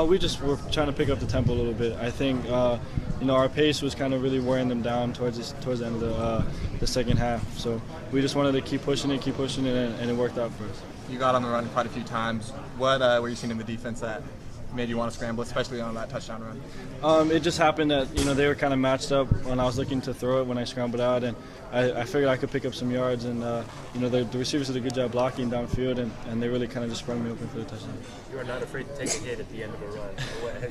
We just were trying to pick up the tempo a little bit. I think our pace was kind of really wearing them down towards the end of the second half. So we just wanted to keep pushing it, and it worked out for us. You got on the run quite a few times. What were you seeing in the defense that made you want to scramble, especially on that touchdown run? It just happened that they were kind of matched up when I was looking to throw it when I scrambled out, and I figured I could pick up some yards. And the receivers did a good job blocking downfield, and they really kind of just sprung me open for the touchdown. You are not afraid to take a hit at the end of a run.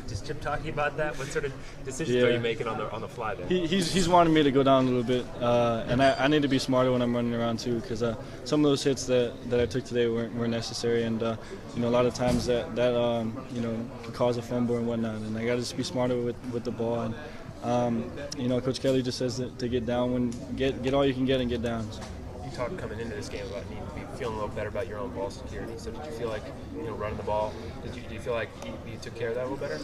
Just Chip talking about that. What sort of decisions are you making on the fly there? He's wanted me to go down a little bit, and I need to be smarter when I'm running around too, because some of those hits that I took today weren't necessary, and a lot of times that can cause a fumble and whatnot, and I got to just be smarter with the ball. And Coach Kelly just says to get down get all you can get and get down. So. You talked coming into this game about needing to be feeling a little better about your own ball security. So did you feel like running the ball? Do you feel like you took care of that a little better?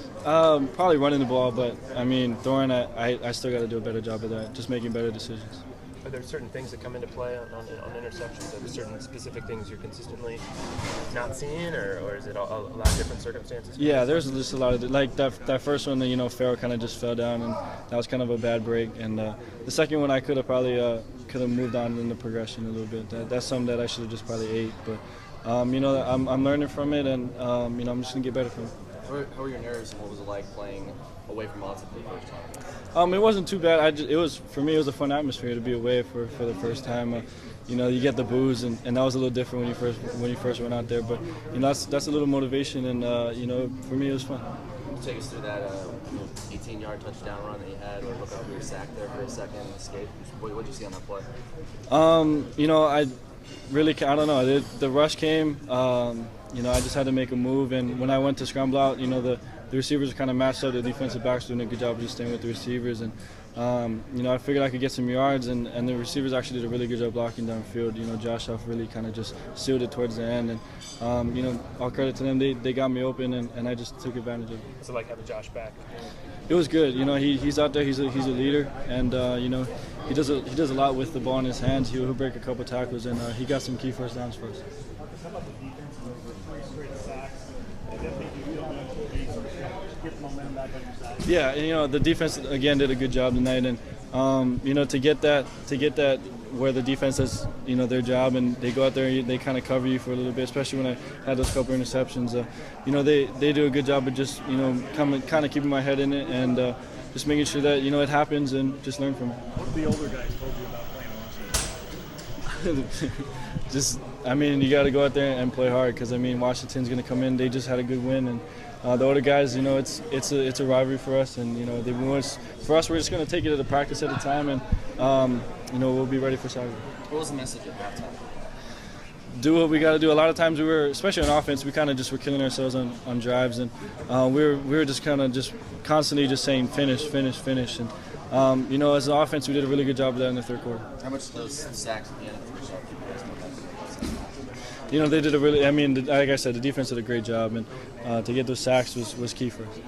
Probably running the ball, but I mean throwing it, I still got to do a better job of that. Just making better decisions. Are there certain things that come into play on interceptions? Are there certain specific things you're consistently not seeing, or is it a lot of different circumstances? Yeah, there's just a lot of like that first one. Farrell kind of just fell down, and that was kind of a bad break. And the second one, I could have probably moved on in the progression a little bit. That's something that I should have just probably ate. But I'm learning from it, and I'm just gonna get better from it. How were your nerves, and what was it like playing away from Monson for the first time? It wasn't too bad. For me, it was a fun atmosphere to be away for the first time. You get the boos, and that was a little different when you first went out there. But that's a little motivation, and for me, it was fun. Can you take us through that 18-yard touchdown run that you had, or look up your sack there for a second, escape? What did you see on that play? I don't know. The rush came. I just had to make a move, and when I went to scramble out, the receivers were kind of matched up. The defensive backs doing a good job of just staying with the receivers, and I figured I could get some yards, and the receivers actually did a really good job blocking downfield. Josh Huff really kind of just sealed it towards the end, and all credit to them. They got me open, and I just took advantage of it. What's it like having Josh back? It was good. He's out there. He's a leader, and he does a lot with the ball in his hands. He'll break a couple tackles, and he got some key first downs for us. How about the defense? 3 straight sacks. I definitely feel like get the momentum back on your side. Yeah, the defense again did a good job tonight, and to get that where the defense does their job, and they go out there and they kind of cover you for a little bit, especially when I had those couple interceptions. They do a good job of just kind of keeping my head in it, and just making sure that it happens and just learn from it. What have the older guys told you about playing Washington? You got to go out there and play hard, because Washington's going to come in. They just had a good win, and the older guys, it's a rivalry for us, and for us, we're just going to take it at a practice at a time, and we'll be ready for Saturday. What was the message at halftime? Do what we got to do. A lot of times especially on offense, we kind of just were killing ourselves on drives, and we were just kind of just constantly just saying finish, and as an offense, we did a really good job of that in the third quarter. How much of those sacks at the end of the first half did you guys know? They did like I said, the defense did a great job, and to get those sacks was key for us.